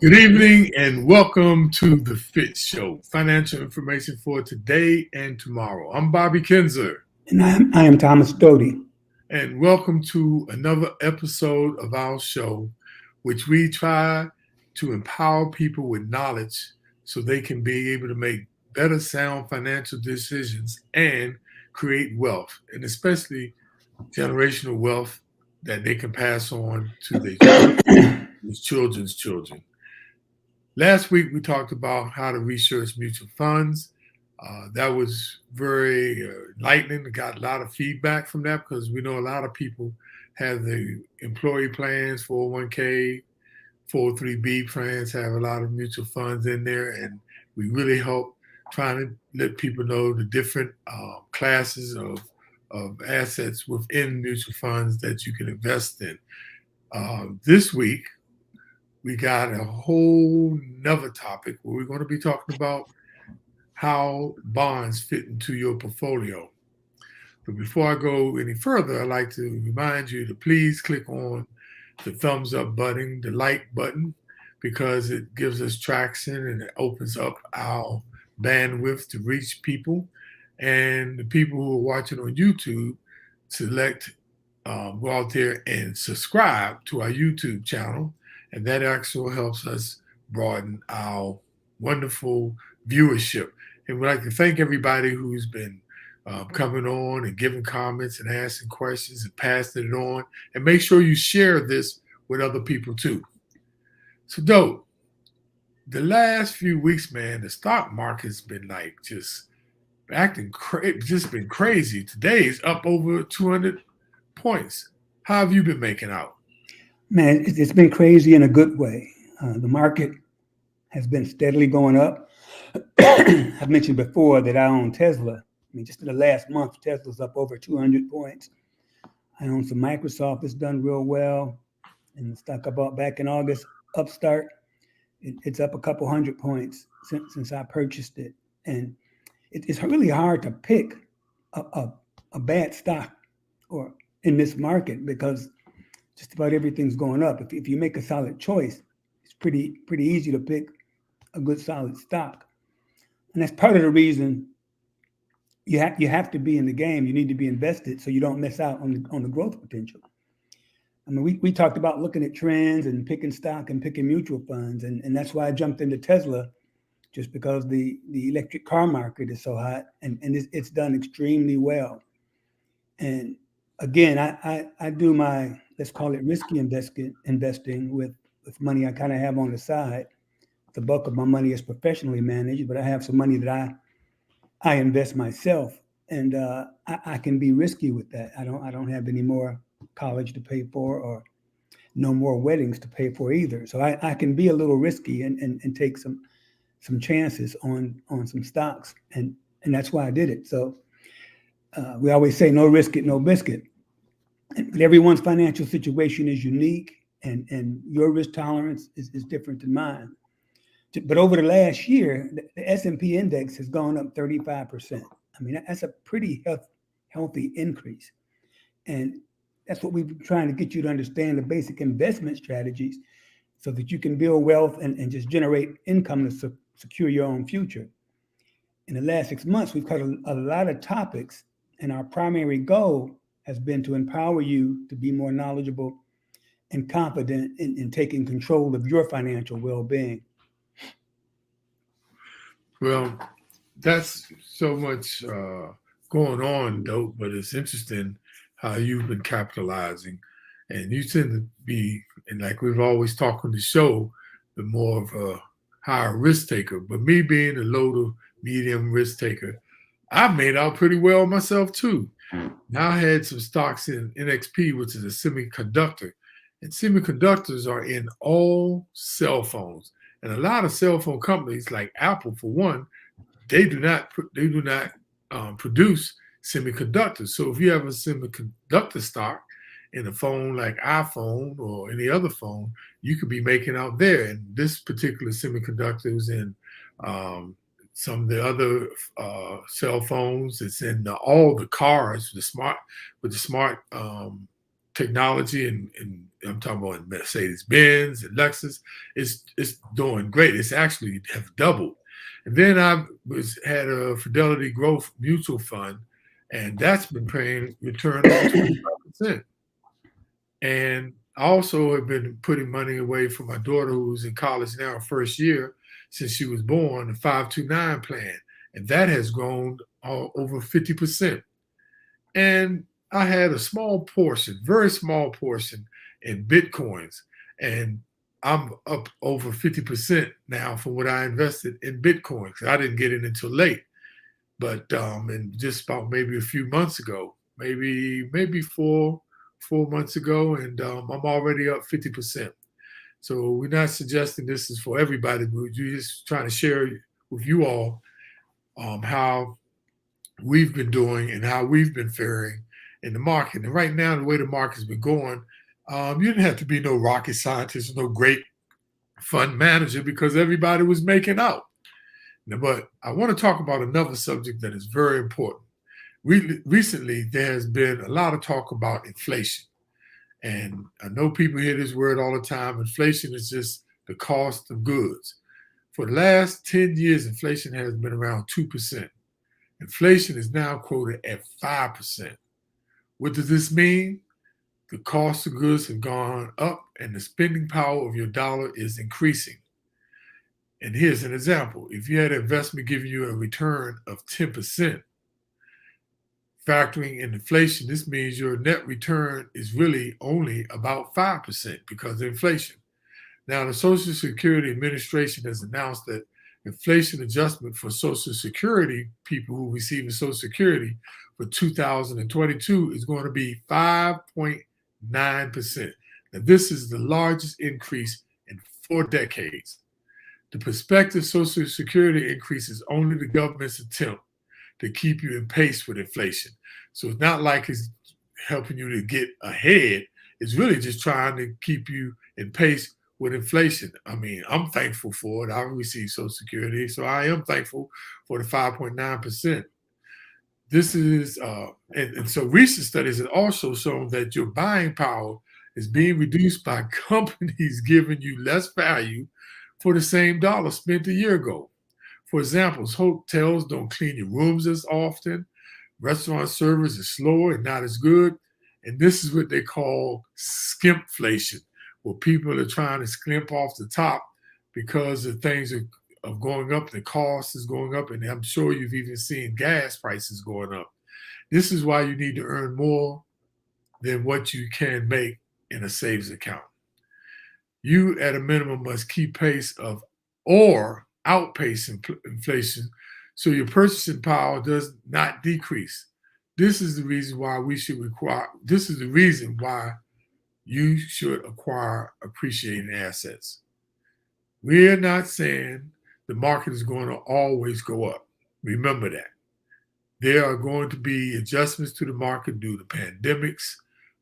Good evening and welcome to the FITT Show, financial information for today and tomorrow. I'm Bobby Kinzer, And I am Thomas Doty. and welcome to another episode of our show, which we try to empower people with knowledge so they can be able to make better, sound financial decisions and create wealth, and especially generational wealth that they can pass on to their children's children. Last week, we talked about how to research mutual funds. That was very enlightening. Got a lot of feedback from that because we know a lot of people have the employee plans, 401k, 403b plans, have a lot of mutual funds in there. And we really help trying to let people know the different classes of assets within mutual funds that you can invest in. This week, we got a whole nother topic where we're going to be talking about how bonds fit into your portfolio. But before I go any further, I'd like to remind you to please click on the thumbs up button, the like button, because it gives us traction and it opens up our bandwidth to reach people. And the people who are watching on YouTube, go out there and subscribe to our YouTube channel, and that actually helps us broaden our wonderful viewership. And we'd like to thank everybody who's been coming on and giving comments and asking questions and passing it on. And make sure you share this with other people too. So, Dope, the last few weeks, man, the stock market's been like just just been crazy. Today's up over 200 points. How have you been making out? Man, it's been crazy in a good way. The market has been steadily going up. I've mentioned before that I own Tesla. I mean, just in the last month, Tesla's up over 200 points. I own some Microsoft that's done real well. And the stock I bought back in August, Upstart, it's up a couple hundred points since I purchased it. And it's really hard to pick a bad stock or in this market because just about everything's going up. If you make a solid choice, it's pretty easy to pick a good solid stock. And that's part of the reason you have to be in the game. You need to be invested so you don't miss out on the growth potential. I mean, we talked about looking at trends and picking stock and picking mutual funds. And that's why I jumped into Tesla, just because the electric car market is so hot and it's done extremely well. And again, I do my, let's call it risky investing with money I kind of have on the side. The bulk of my money is professionally managed, but I have some money that I invest myself, and I can be risky with that. I don't have any more college to pay for or no more weddings to pay for either. So I can be a little risky and take some chances on some stocks, and that's why I did it. So we always say no risk it, no biscuit. But everyone's financial situation is unique, and your risk tolerance is different than mine. But over the last year, the S&P index has gone up 35%. I mean, that's a pretty healthy increase. And that's what we've been trying to get you to understand, the basic investment strategies so that you can build wealth and just generate income to secure your own future. In the last 6 months, we've covered a lot of topics, and our primary goal has been to empower you to be more knowledgeable and confident in taking control of your financial well-being. Well, that's so much going on, Dope, but it's interesting how you've been capitalizing. And you tend to be, and like we've always talked on the show, the more of a higher risk taker. But me being a low to medium risk taker, I've made out pretty well myself too. Now I had some stocks in NXP, which is a semiconductor. And semiconductors are in all cell phones. And a lot of cell phone companies, like Apple, for one, they do not produce semiconductors. So if you have a semiconductor stock in a phone like iPhone or any other phone, you could be making out there. And this particular semiconductor is in some of the other cell phones. It's in all the cars, with the smart technology, and I'm talking about Mercedes-Benz and Lexus, it's doing great. It's actually have doubled. And then had a Fidelity Growth Mutual Fund, and that's been paying return over 25%. And I also have been putting money away for my daughter who's in college now, first year since she was born, the 529 plan. And that has grown over 50%. And I had a small portion, very small portion in Bitcoins. And I'm up over 50% now from what I invested in Bitcoins. I didn't get in until late, but and just about maybe a few months ago, maybe 4 months ago, and I'm already up 50%. So we're not suggesting this is for everybody, but we're just trying to share with you all how we've been doing and how we've been faring in the market. And right now, the way the market's been going, you didn't have to be no rocket scientist, no great fund manager because everybody was making out. But I want to talk about another subject that is very important. Recently, there has been a lot of talk about inflation. And I know people hear this word all the time. Inflation is just the cost of goods. For the last 10 years, inflation has been around 2%. Inflation is now quoted at 5%. What does this mean? The cost of goods have gone up and the spending power of your dollar is increasing. And here's an example. If you had an investment giving you a return of 10%, factoring in inflation, this means your net return is really only about 5% because of inflation. Now, the Social Security Administration has announced that inflation adjustment for Social Security people who receive Social Security for 2022 is going to be 5.9%. Now, this is the largest increase in 4 decades. The prospective Social Security increase is only the government's attempt to keep you in pace with inflation. So it's not like it's helping you to get ahead. It's really just trying to keep you in pace with inflation. I mean, I'm thankful for it. I receive Social Security, so I am thankful for the 5.9%. This is, and so recent studies have also shown that your buying power is being reduced by companies giving you less value for the same dollar spent a year ago. For example, hotels don't clean your rooms as often. Restaurant service is slower and not as good. And this is what they call skimpflation, where people are trying to skimp off the top because the things are going up, the cost is going up, and I'm sure you've even seen gas prices going up. This is why you need to earn more than what you can make in a savings account. You, at a minimum, must keep pace of or outpace inflation so your purchasing power does not decrease. This is the reason why you should acquire appreciating assets. We're not saying the market is going to always go up. Remember that. There are going to be adjustments to the market due to pandemics,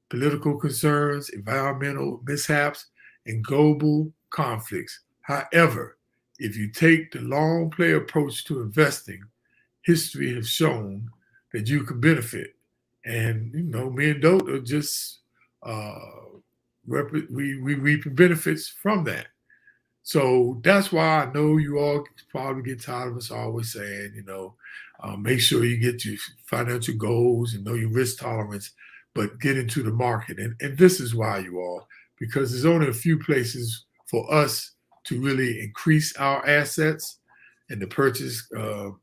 political concerns, environmental mishaps, and global conflicts. However, if you take the long play approach to investing, history has shown that you can benefit. And, me and Dote are just, we reap benefits from that. So that's why I know you all probably get tired of us always saying, make sure you get your financial goals and know your risk tolerance, but get into the market. And this is why, you all, because there's only a few places for us to really increase our assets and to purchase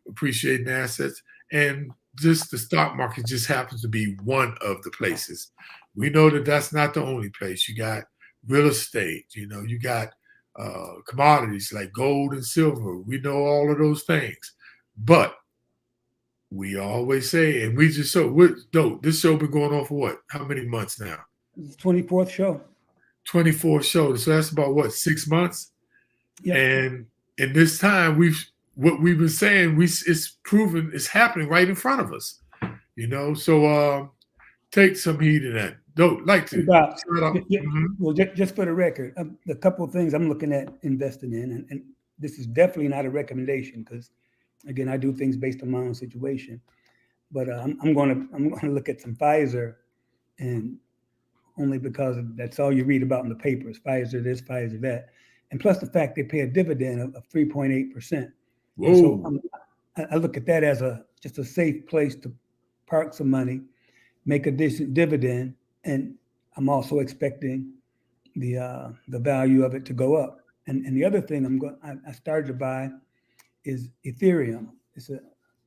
appreciating assets. And just the stock market just happens to be one of the places. We know that that's not the only place. You got real estate, you got commodities like gold and silver. We know all of those things. But we always say, and we just this show been going on for what? How many months now? It's the 24th show. 24 shows. So that's about what, 6 months? Yeah. And in this time, what we've been saying, it's proven it's happening right in front of us. So take some heed of that. Don't like to. Well, just for the record, the couple of things I'm looking at investing in, and this is definitely not a recommendation because, again, I do things based on my own situation. But I'm going to look at some Pfizer and only because that's all you read about in the papers. Pfizer this, Pfizer that, and plus the fact they pay a dividend of 3.8%. And so Whoa. I look at that as just a safe place to park some money, make a decent dividend, and I'm also expecting the value of it to go up. And the other thing I started to buy is Ethereum. It's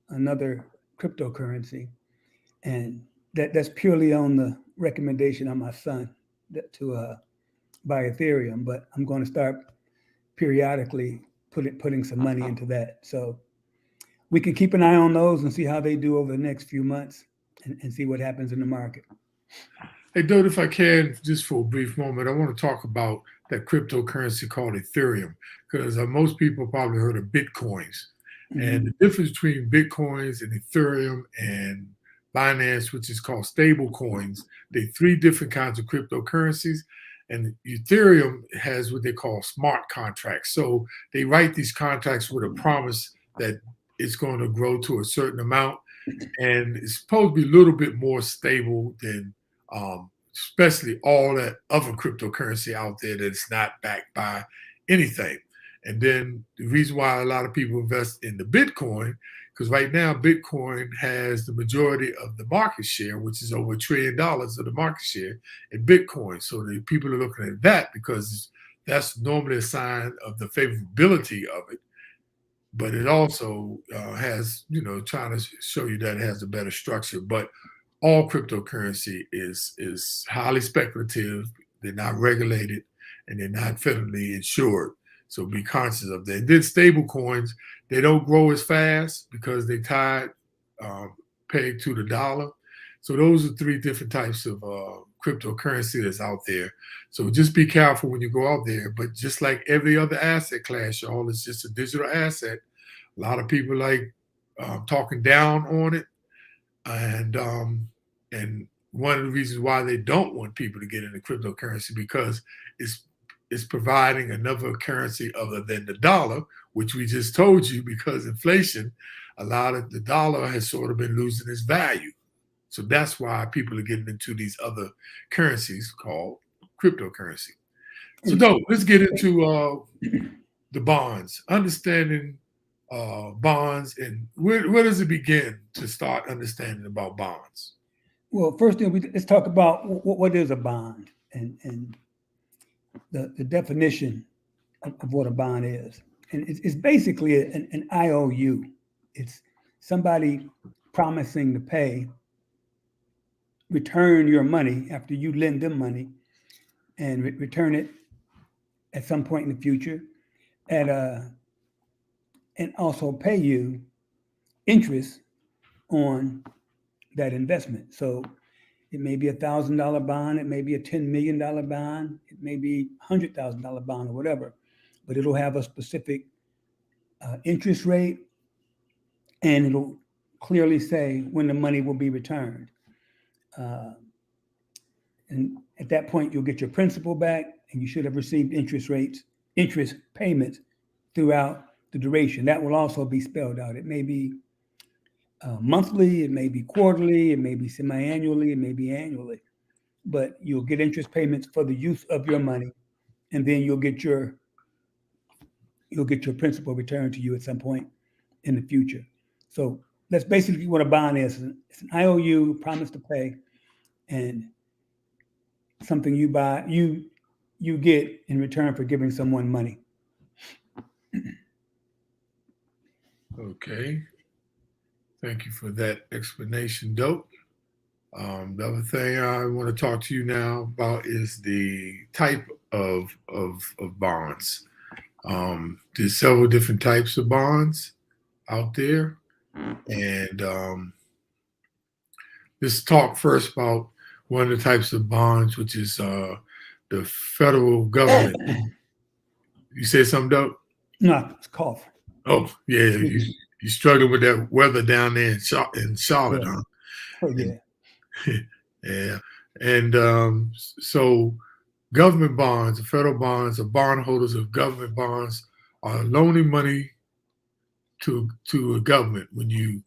another cryptocurrency, and that's purely on the recommendation of my son to buy Ethereum. But I'm going to start periodically putting some money into that. So we can keep an eye on those and see how they do over the next few months and see what happens in the market. Hey, Doug, if I can, just for a brief moment, I want to talk about that cryptocurrency called Ethereum, because most people probably heard of Bitcoins. And the difference between Bitcoins and Ethereum and Binance, which is called stable coins, they're three different kinds of cryptocurrencies. And Ethereum has what they call smart contracts. So they write these contracts with a promise that it's going to grow to a certain amount. And it's supposed to be a little bit more stable than especially all that other cryptocurrency out there that's not backed by anything. And then the reason why a lot of people invest in the Bitcoin, because right now Bitcoin has the majority of the market share, which is over $1 trillion of the market share in Bitcoin. So the people are looking at that because that's normally a sign of the favorability of it. But it also has, trying to show you that it has a better structure. But all cryptocurrency is highly speculative. They're not regulated, and they're not federally insured. So be conscious of that. And then stable coins, they don't grow as fast because they tied pegged to the dollar. So those are three different types of cryptocurrency that's out there. So just be careful when you go out there. But just like every other asset class, y'all, it's just a digital asset. A lot of people like talking down on it, and one of the reasons why they don't want people to get into cryptocurrency because it's providing another currency other than the dollar, which we just told you because inflation, a lot of the dollar has sort of been losing its value. So that's why people are getting into these other currencies called cryptocurrency. So let's get into the bonds, understanding bonds, and where does it begin to start understanding about bonds? Well, first thing, let's talk about what is a bond and the definition of what a bond is. And it's basically an IOU. It's somebody promising to return your money after you lend them money and return it at some point in the future and also pay you interest on that investment. So it may be $1,000 bond, it may be a $10 million bond, it may be $100,000 bond or whatever, but it'll have a specific interest rate, and it'll clearly say when the money will be returned. And at that point, you'll get your principal back, and you should have received interest payments throughout the duration. That will also be spelled out. It may be monthly, it may be quarterly, it may be semi-annually, it may be annually, but you'll get interest payments for the use of your money, and then you'll get your principal returned to you at some point in the future. So that's basically what a bond is. It's an IOU, promise to pay, and something you buy, you get in return for giving someone money. Okay. Thank you for that explanation, Dope. The other thing I want to talk to you now about is the type of bonds. There's several different types of bonds out there. And let's talk first about one of the types of bonds, which is the federal government. You said something, Dope? No, it's cough. Oh, yeah. You struggling with that weather down there in Charlotte, huh? Oh, yeah. Yeah. And so government bonds, federal bonds, or bondholders of government bonds are loaning money to a government when you're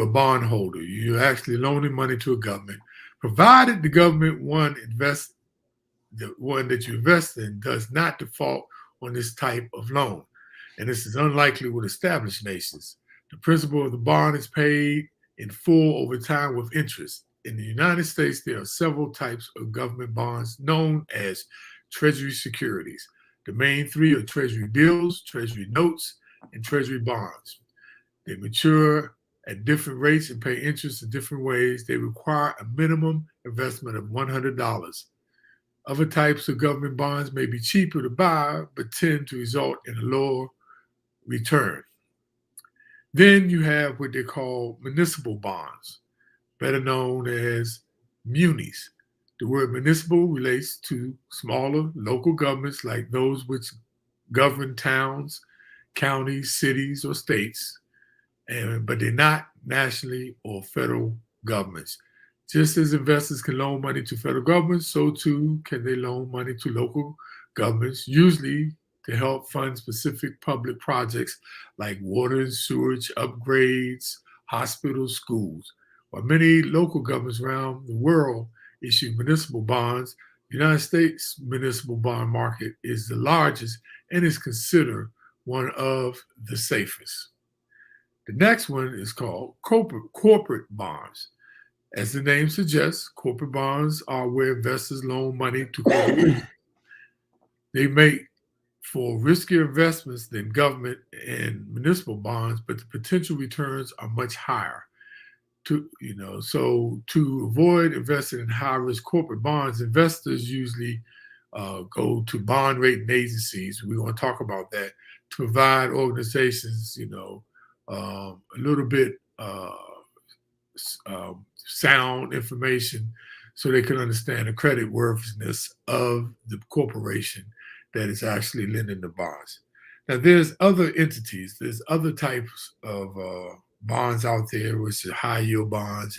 a bondholder. You're actually loaning money to a government, provided the government the one that you invest in does not default on this type of loan. And this is unlikely with established nations. The principal of the bond is paid in full over time with interest. In the United States, there are several types of government bonds known as Treasury securities. The main three are Treasury bills, Treasury notes, and Treasury bonds. They mature at different rates and pay interest in different ways. They require a minimum investment of $100. Other types of government bonds may be cheaper to buy, but tend to result in a lower return. Then you have what they call municipal bonds, better known as munis. The word municipal relates to smaller local governments like those which govern towns, counties, cities, or states, but they're not nationally or federal governments. Just as investors can loan money to federal governments, so too can they loan money to local governments, usually to help fund specific public projects like water and sewage upgrades, hospitals, schools. While many local governments around the world issue municipal bonds, the United States municipal bond market is the largest and is considered one of the safest. The next one is called corporate bonds. As the name suggests, corporate bonds are where investors loan money to corporations. They make for riskier investments than government and municipal bonds, but the potential returns are much higher. So to avoid investing in high-risk corporate bonds, investors usually go to bond rating agencies. We want to talk about that to provide organizations, a little bit sound information so they can understand the credit worthiness of the corporation that is actually lending the bonds. Now, there's other entities, there's other types of bonds out there, which are high yield bonds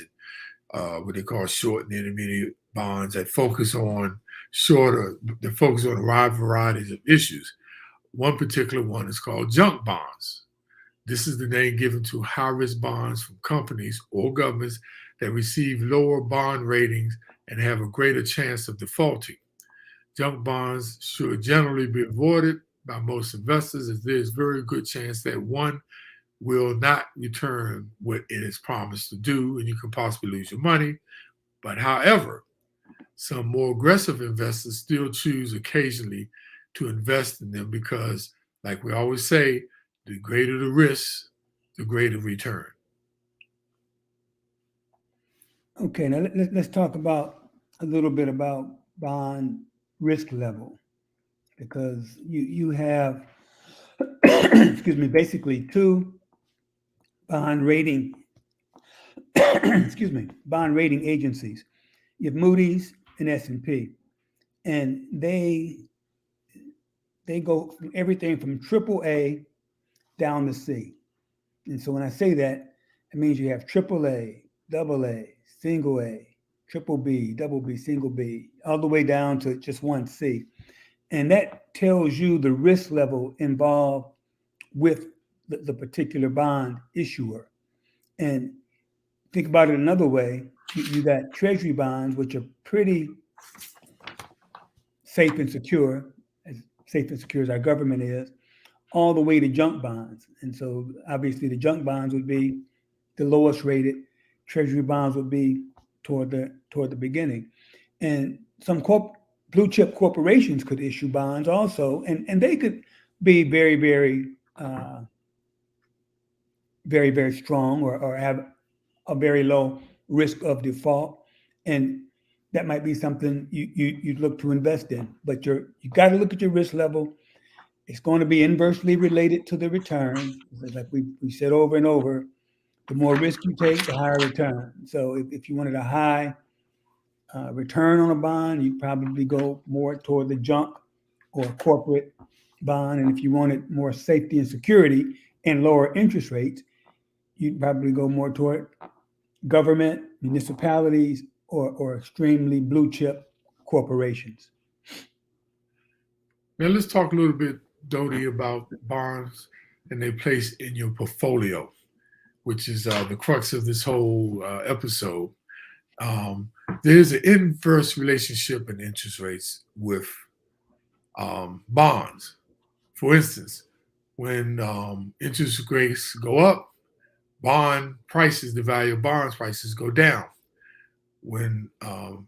and what they call short and intermediate bonds that focus on a wide variety of issues. One particular one is called junk bonds. This is the name given to high-risk bonds from companies or governments that receive lower bond ratings and have a greater chance of defaulting. Junk bonds should generally be avoided by most investors, as there's very good chance that one will not return what it is promised to do, and you can possibly lose your money. But however, some more aggressive investors still choose occasionally to invest in them because, like we always say, the greater the risk, the greater return. Okay, now let's talk about a little bit about bond risk level, because you have, excuse me, basically two bond rating, bond rating agencies. You have Moody's and S&P, and they go from everything from AAA down to C. And so when I say that, it means you have AAA, AA, single A, triple B, double B, single B, all the way down to just one C. And that tells you the risk level involved with the particular bond issuer. And think about it another way, you got treasury bonds, which are pretty safe and secure as our government is, all the way to junk bonds. And so obviously the junk bonds would be the lowest rated, treasury bonds would be toward the beginning. And some blue chip corporations could issue bonds also, and they could be very, very, very, very strong or have a very low risk of default. And that might be something you'd look to invest in. But you got to look at your risk level. It's going to be inversely related to the return. Like we said over and over, the more risk you take, the higher return. So if you wanted a high return on a bond, you'd probably go more toward the junk or corporate bond. And if you wanted more safety and security and lower interest rates, you'd probably go more toward government, municipalities, or extremely blue chip corporations. Now let's talk a little bit, Dodie, about bonds and their place in your portfolio, which is the crux of this whole episode. there's an inverse relationship in interest rates with bonds. For instance, when interest rates go up, bond prices, the value of bonds prices go down. When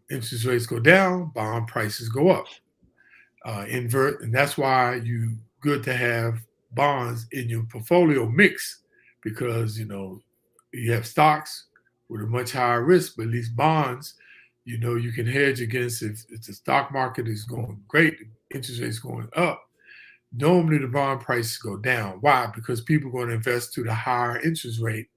interest rates go down, bond prices go up. Invert, and that's why you good to have bonds in your portfolio mix, because you have stocks with a much higher risk, but at least bonds, you can hedge against if the stock market is going great, interest rates going up. Normally the bond prices go down. Why? Because people are going to invest to the higher interest rate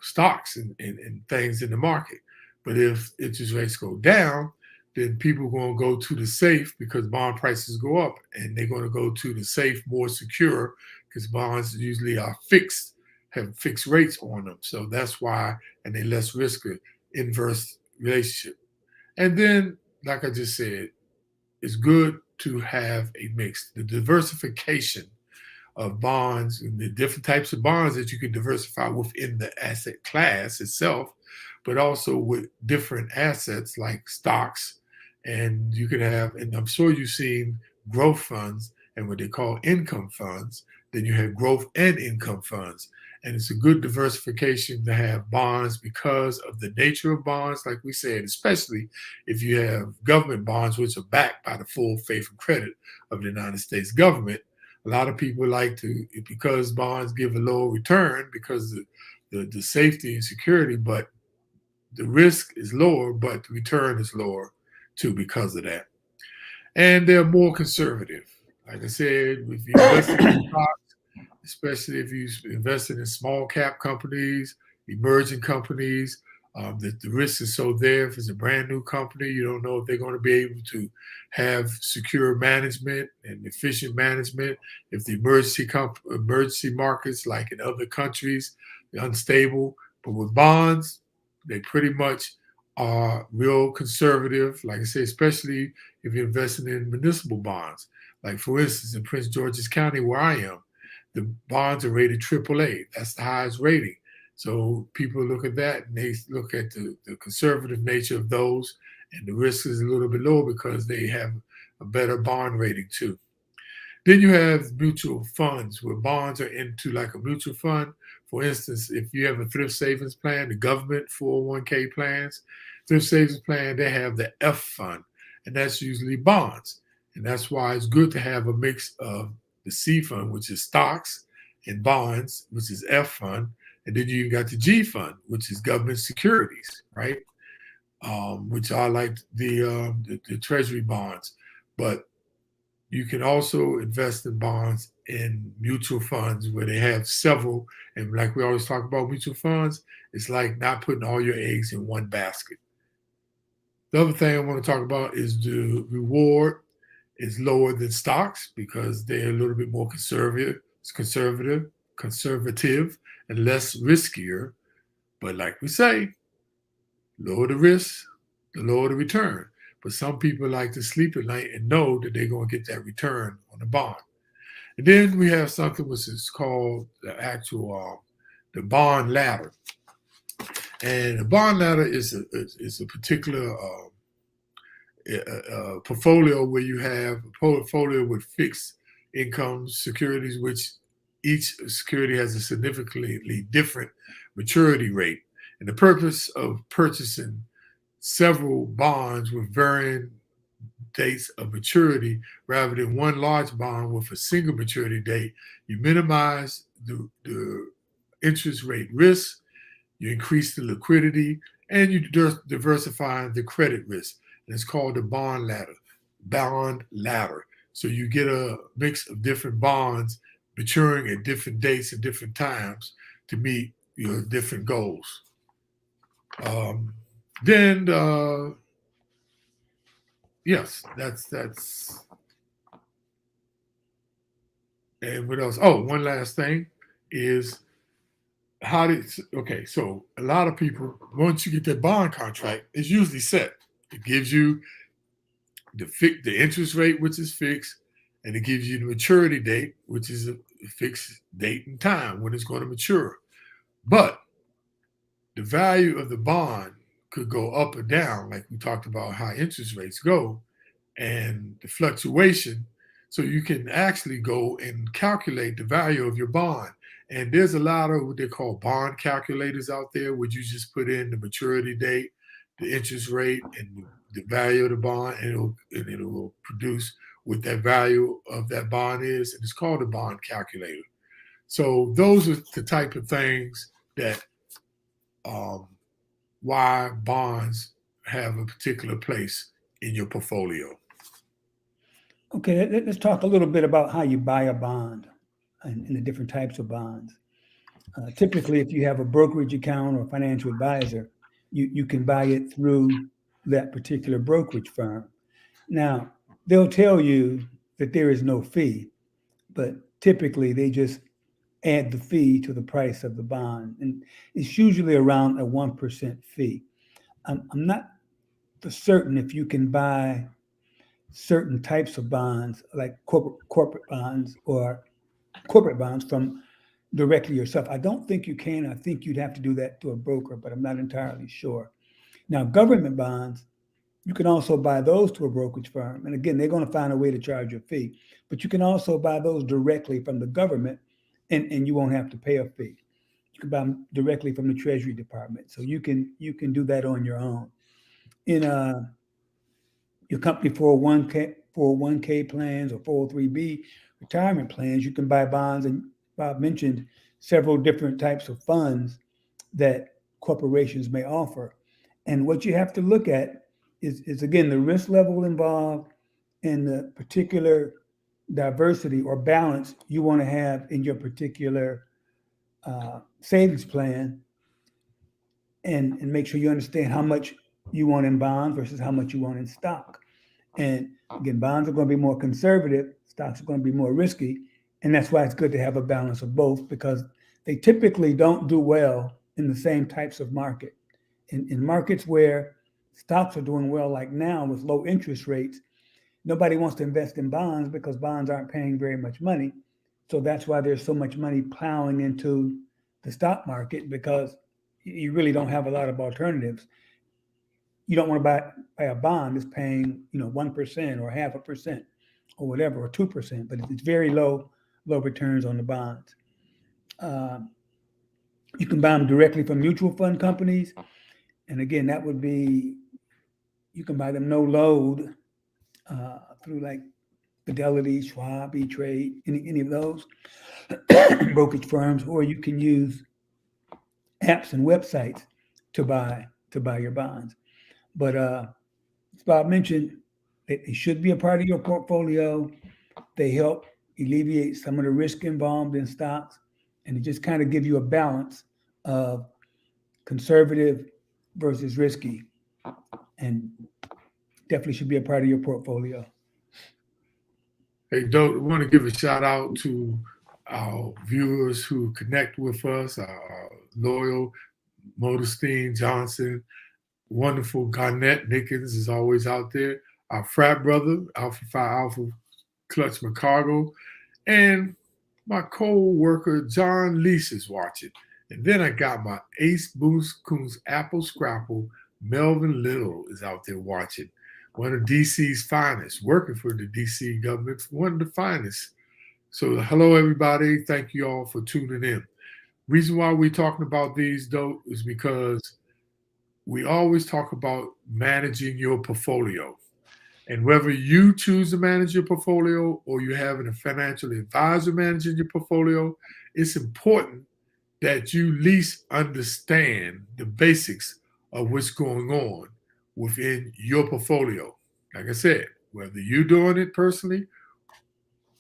stocks and things in the market. But if interest rates go down, then people are going to go to the safe because bond prices go up, and they're going to go to the safe, more secure, because bonds usually are fixed, have fixed rates on them. So that's why, and they're less risky, inverse relationship. And then, like I just said, it's good to have a mix. The diversification of bonds and the different types of bonds that you can diversify within the asset class itself, but also with different assets like stocks. And you can have, and I'm sure you've seen growth funds and what they call income funds. Then you have growth and income funds. And it's a good diversification to have bonds because of the nature of bonds, like we said, especially if you have government bonds, which are backed by the full faith and credit of the United States government. A lot of people like to, because bonds give a lower return because of the safety and security, but the risk is lower, but the return is lower too because of that. And they're more conservative. Like I said, if you invest in stocks, especially if you invested in small cap companies, emerging companies, the risk is so there. If it's a brand new company, you don't know if they're going to be able to have secure management and efficient management. If the emergency markets, like in other countries, they're unstable. But with bonds, they pretty much are real conservative. Like I say, especially if you're investing in municipal bonds. Like for instance, in Prince George's County, where I am, the bonds are rated AAA. That's the highest rating. So people look at that and they look at the conservative nature of those, and the risk is a little bit lower because they have a better bond rating too. Then you have mutual funds where bonds are into like a mutual fund. For instance, if you have a thrift savings plan, the government 401k plans, thrift savings plan, they have the F fund, and that's usually bonds. And that's why it's good to have a mix of the C fund, which is stocks, and bonds, which is F fund. And then you got the G fund, which is government securities, right? Which are like the treasury bonds. But you can also invest in bonds in mutual funds where they have several. And like we always talk about mutual funds, it's like not putting all your eggs in one basket. The other thing I want to talk about is the reward is lower than stocks because they're a little bit more conservative, and less riskier. But like we say, lower the risk, the lower the return. But some people like to sleep at night and know that they're going to get that return on the bond. And then we have something which is called the bond ladder. And the bond ladder is a particular portfolio where you have a portfolio with fixed income securities, which each security has a significantly different maturity rate. And the purpose of purchasing several bonds with varying dates of maturity rather than one large bond with a single maturity date, you minimize the interest rate risk, you increase the liquidity, and you diversify the credit risk. And it's called the bond ladder. Bond ladder. So you get a mix of different bonds maturing at different dates and different times to meet your different goals. Then yes, that's. And what else? Oh, one last thing is okay, so a lot of people, once you get that bond contract, it's usually set. It gives you the interest rate, which is fixed, and it gives you the maturity date, which is a fixed date and time when it's going to mature. But the value of the bond could go up or down, like we talked about how interest rates go and the fluctuation. So you can actually go and calculate the value of your bond. And there's a lot of what they call bond calculators out there, where you just put in the maturity date, the interest rate, and the value of the bond, and it'll produce what that value of that bond is. And it's called a bond calculator. So those are the type of things that why bonds have a particular place in your portfolio. Okay, let's talk a little bit about how you buy a bond and the different types of bonds. Typically, if you have a brokerage account or financial advisor, you can buy it through that particular brokerage firm. Now, they'll tell you that there is no fee, but typically they just add the fee to the price of the bond. And it's usually around a 1% fee. I'm not for certain if you can buy certain types of bonds, like corporate bonds or corporate bonds from directly yourself. I don't think you can. I think you'd have to do that to a broker, but I'm not entirely sure. Now, government bonds, you can also buy those to a brokerage firm. And again, they're going to find a way to charge you a fee, but you can also buy those directly from the government and you won't have to pay a fee. You can buy them directly from the Treasury Department. So you can do that on your own. In your company 401k plans or 403b retirement plans, you can buy bonds. And Bob mentioned several different types of funds that corporations may offer. And what you have to look at is again, the risk level involved and the particular diversity or balance you want to have in your particular savings plan, and make sure you understand how much you want in bonds versus how much you want in stock. And again, bonds are going to be more conservative, stocks are going to be more risky. And that's why it's good to have a balance of both, because they typically don't do well in the same types of market. In markets where stocks are doing well, like now with low interest rates, nobody wants to invest in bonds because bonds aren't paying very much money. So that's why there's so much money plowing into the stock market, because you really don't have a lot of alternatives. You don't want to buy a bond that's paying 1% or 0.5% or whatever, or 2%, but it's very low returns on the bonds. You can buy them directly from mutual fund companies, and again, that would be, you can buy them no load through like Fidelity, Schwab, E-Trade, any of those brokerage firms, or you can use apps and websites to buy your bonds. But as Bob mentioned, they should be a part of your portfolio. They help alleviate some of the risk involved in stocks, and it just kind of give you a balance of conservative versus risky, and definitely should be a part of your portfolio. Hey, Dope, I want to give a shout out to our viewers who connect with us, our loyal Modestine Johnson, wonderful Garnett Nickens is always out there, our frat brother, Alpha Phi Alpha Clutch McCargo, and my co-worker John Lease is watching. And then I got my Ace Boost Coons Apple Scrapple, Melvin Little is out there watching. One of DC's finest, working for the DC government, one of the finest. So hello, everybody. Thank you all for tuning in. Reason why we're talking about these, though, is because we always talk about managing your portfolio. And whether you choose to manage your portfolio or you're having a financial advisor managing your portfolio, it's important that you at least understand the basics of what's going on within your portfolio. Like I said, whether you're doing it personally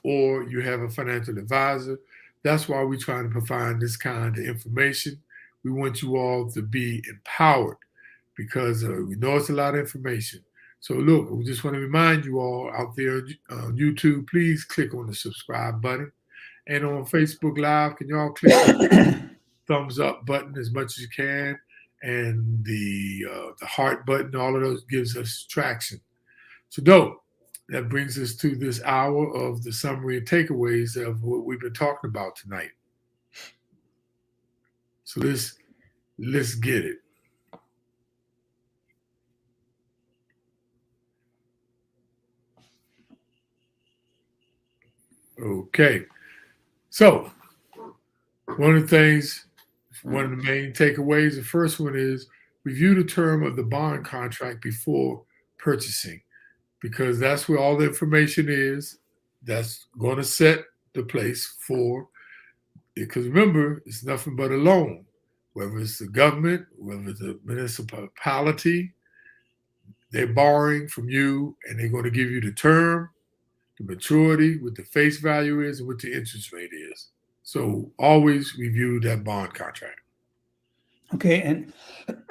or you have a financial advisor, that's why we're trying to provide this kind of information. We want you all to be empowered, because we know it's a lot of information. So look, we just want to remind you all out there on YouTube, please click on the subscribe button. And on Facebook Live, can you all click on the thumbs up button as much as you can, and the heart button, all of those gives us traction. So Dope, that brings us to this hour of the summary and takeaways of what we've been talking about tonight. So let's get it. Okay. So one of the main takeaways, the first one is review the term of the bond contract before purchasing, because that's where all the information is. That's going to set the place for, because remember, it's nothing but a loan, whether it's the government, whether it's a municipality, they're borrowing from you and they're going to give you the term, the maturity, what the face value is, and what the interest rate is. So always review that bond contract. Okay, and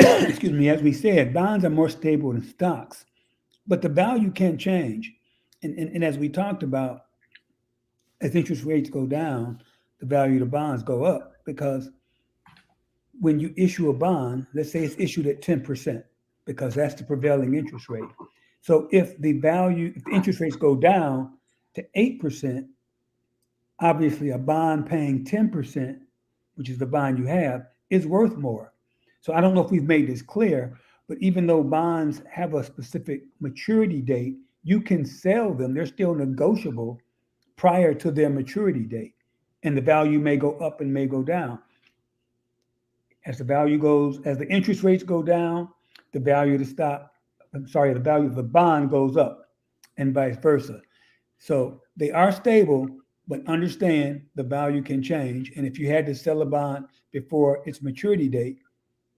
excuse me, as we said, bonds are more stable than stocks, but the value can change. And as we talked about, as interest rates go down, the value of the bonds go up because when you issue a bond, let's say it's issued at 10%, because that's the prevailing interest rate. So if the interest rates go down to 8%, obviously a bond paying 10%, which is the bond you have, is worth more. So I don't know if we've made this clear, but even though bonds have a specific maturity date, you can sell them. They're still negotiable prior to their maturity date. And the value may go up and may go down. As the interest rates go down, the value of the value of the bond goes up, and vice versa. So they are stable, but understand the value can change. And if you had to sell a bond before its maturity date,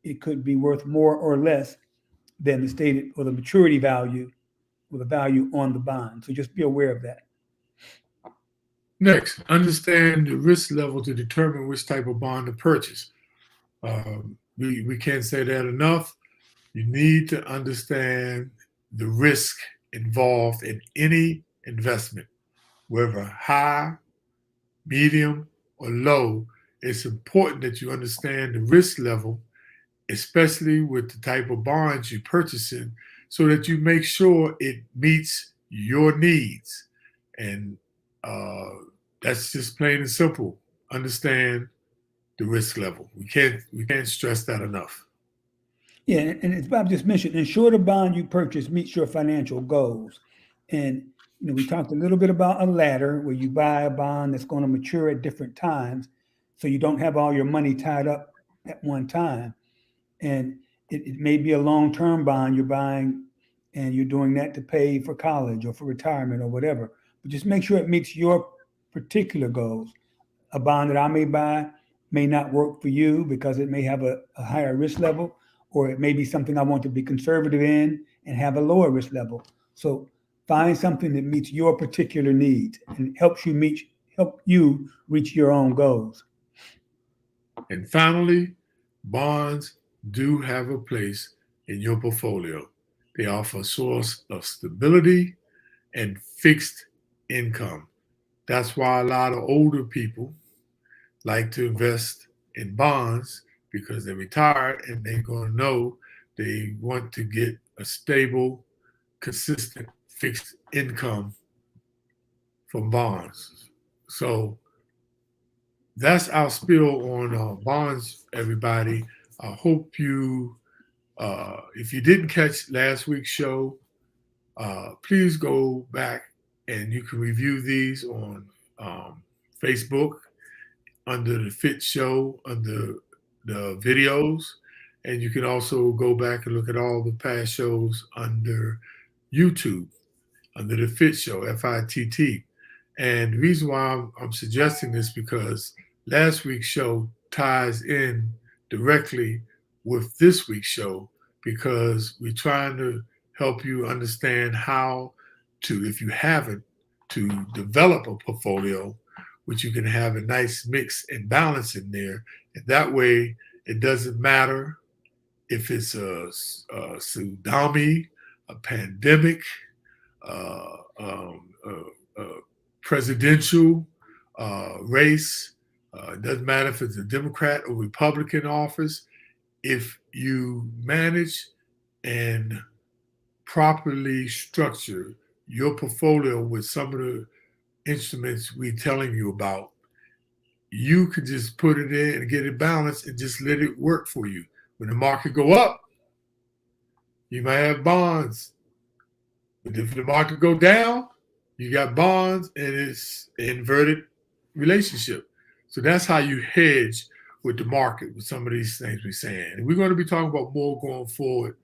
it could be worth more or less than the stated or the maturity value or the value on the bond. So just be aware of that. Next, understand the risk level to determine which type of bond to purchase. We can't say that enough. You need to understand the risk involved in any investment, whether high, medium, or low. It's important that you understand the risk level, especially with the type of bonds you're purchasing, so that you make sure it meets your needs. And that's just plain and simple. Understand the risk level. We can't stress that enough. Yeah, and as Bob just mentioned, ensure the bond you purchase meets your financial goals. And we talked a little bit about a ladder where you buy a bond that's going to mature at different times, so you don't have all your money tied up at one time. And it may be a long-term bond you're buying, and you're doing that to pay for college or for retirement or whatever. But just make sure it meets your particular goals. A bond that I may buy may not work for you because it may have a higher risk level, or it may be something I want to be conservative in and have a lower risk level. So find something that meets your particular needs and help you reach your own goals. And finally, bonds do have a place in your portfolio. They offer a source of stability and fixed income. That's why a lot of older people like to invest in bonds, because they're retired and they're going to know they want to get a stable, consistent, fixed income from bonds. So that's our spiel on bonds, everybody. I hope if you didn't catch last week's show, please go back and you can review these on Facebook under the FITT Show, under the videos. And you can also go back and look at all the past shows under YouTube, under the FITT Show, FITT. And the reason why I'm suggesting this, because last week's show ties in directly with this week's show, because we're trying to help you understand how to, if you haven't, to develop a portfolio which you can have a nice mix and balance in there. And that way, it doesn't matter if it's a tsunami, a pandemic, presidential race. It doesn't matter if it's a Democrat or Republican office. If you manage and properly structure your portfolio with some of the instruments we're telling you about, you could just put it in and get it balanced and just let it work for you. When the market go up, you might have bonds. But if the market go down, You got bonds, and it's inverted relationship. So that's how you hedge with the market with some of these things we're saying. And we're going to be talking about more going forward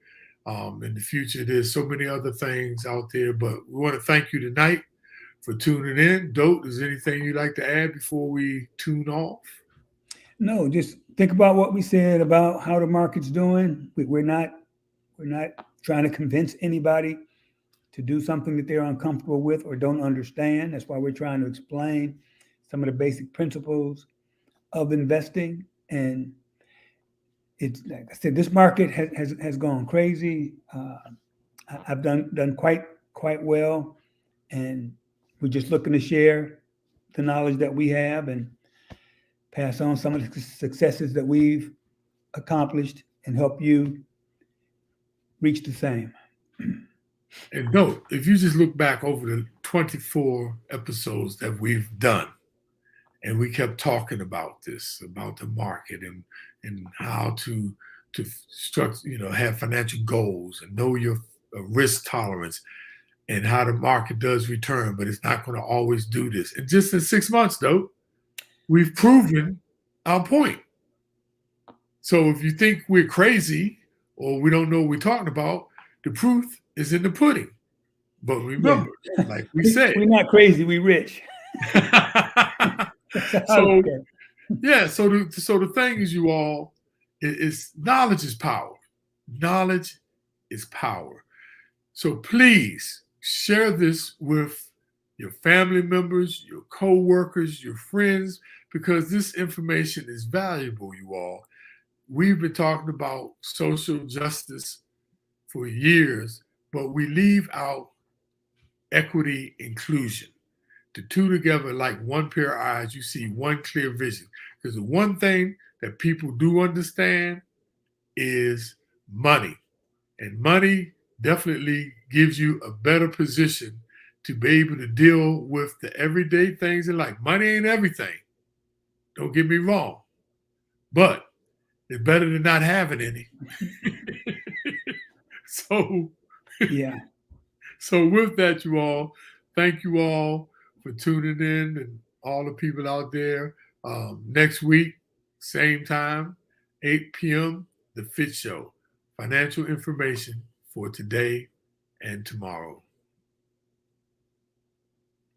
in the future. There's so many other things out there, but we want to thank you tonight for tuning in. Dope, is there anything you'd like to add before we tune off? No, just think about what we said about how the market's doing. We're not trying to convince anybody to do something that they're uncomfortable with or don't understand. That's why we're trying to explain some of the basic principles of investing. And it's like I said, this market has gone crazy. I've done quite well, and we're just looking to share the knowledge that we have and pass on some of the successes that we've accomplished and help you reach the same. And Dope, if you just look back over the 24 episodes that we've done, and we kept talking about this, about the market and how to structure, have financial goals and know your risk tolerance and how the market does return, but it's not going to always do this. And just in 6 months, though, we've proven our point. So if you think we're crazy or we don't know what we're talking about, the proof is in the pudding. But remember, like we said, we're not crazy, we rich. So yeah, so the thing is, you all, is knowledge is power. Knowledge is power. So please share this with your family members, your co-workers, your friends, because this information is valuable, you all. We've been talking about social justice for years, but we leave out equity inclusion. The two together, like one pair of eyes, you see one clear vision. Because the one thing that people do understand is money. And money definitely gives you a better position to be able to deal with the everyday things in life. Money ain't everything. Don't get me wrong. But it's better than not having any. So, yeah. So with that, you all, thank you all for tuning in and all the people out there. Next week, same time, 8 p.m., the FITT Show. Financial information for today and tomorrow.